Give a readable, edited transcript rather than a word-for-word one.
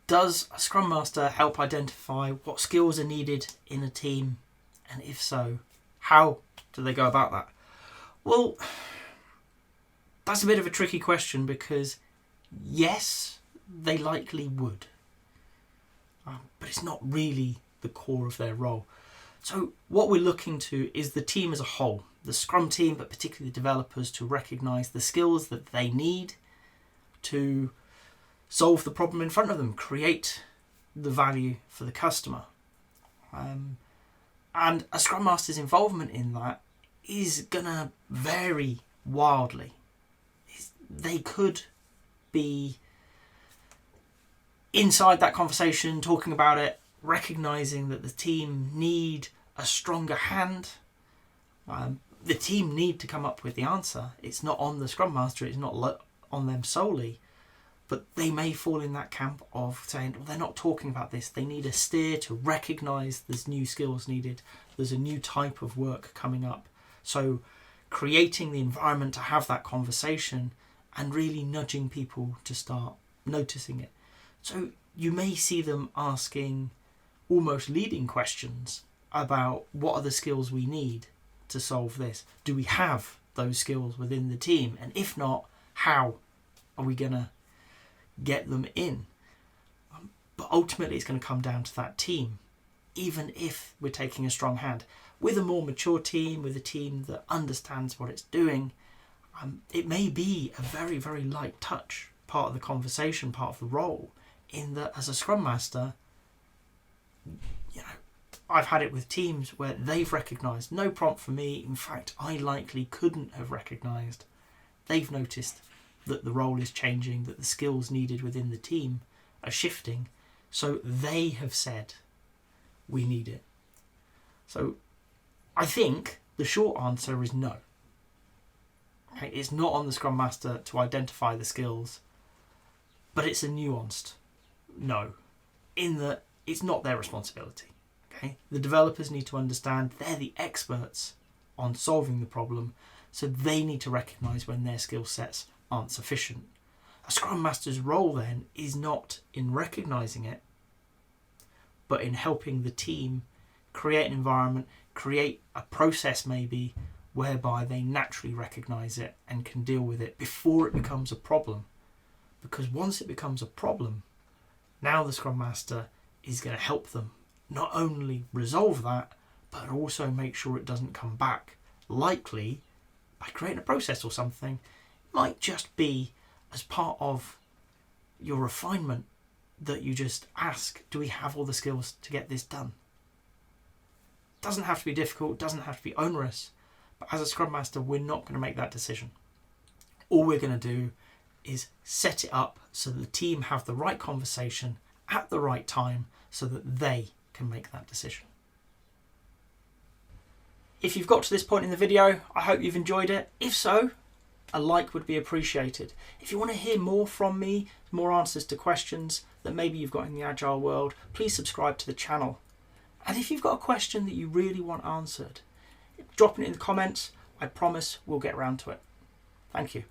Does a Scrum Master help identify what skills are needed in a team? And if so, how do they go about that? Well, that's a bit of a tricky question because yes, they likely would. But it's not really the core of their role. So what we're looking to is the team as a whole, the Scrum team, but particularly the developers, to recognise the skills that they need to solve the problem in front of them, create the value for the customer. And a Scrum Master's involvement in that is going to vary wildly. They could be inside that conversation, talking about it, recognising that the team need a stronger hand. The team need to come up with the answer. It's not on the Scrum Master, it's not on them solely. But they may fall in that camp of saying, well, they're not talking about this. They need a steer to recognise there's new skills needed. There's a new type of work coming up. So creating the environment to have that conversation and really nudging people to start noticing it. So you may see them asking almost leading questions about what are the skills we need to solve this? Do we have those skills within the team? And if not, how are we going to get them in? But ultimately it's going to come down to that team. Even if we're taking a strong hand with a more mature team, with a team that understands what it's doing, it may be a very, very light touch part of the conversation, part of the role, in that as a Scrum Master, I've had it with teams where they've recognised, no prompt for me, in fact I likely couldn't have recognised, they've noticed that the role is changing, that the skills needed within the team are shifting, so they have said we need it. So I think the short answer is no. Okay, it's not on the Scrum Master to identify the skills, but it's a nuanced no, in that it's not their responsibility. Okay, the developers need to understand they're the experts on solving the problem, so they need to recognise when their skill sets aren't sufficient. A Scrum Master's role then is not in recognising it, but in helping the team create an environment, create a process maybe whereby they naturally recognise it and can deal with it before it becomes a problem. Because once it becomes a problem, now the Scrum Master is going to help them not only resolve that, but also make sure it doesn't come back, likely by creating a process or something. It might just be as part of your refinement that you just ask, do we have all the skills to get this done? Doesn't have to be difficult, doesn't have to be onerous, but as a Scrum Master, we're not going to make that decision. All we're going to do is set it up so that the team have the right conversation at the right time so that they can make that decision. If you've got to this point in the video, I hope you've enjoyed it. If so, a like would be appreciated. If you want to hear more from me, more answers to questions that maybe you've got in the Agile world, please subscribe to the channel. And if you've got a question that you really want answered, drop it in the comments. I promise we'll get around to it. Thank you.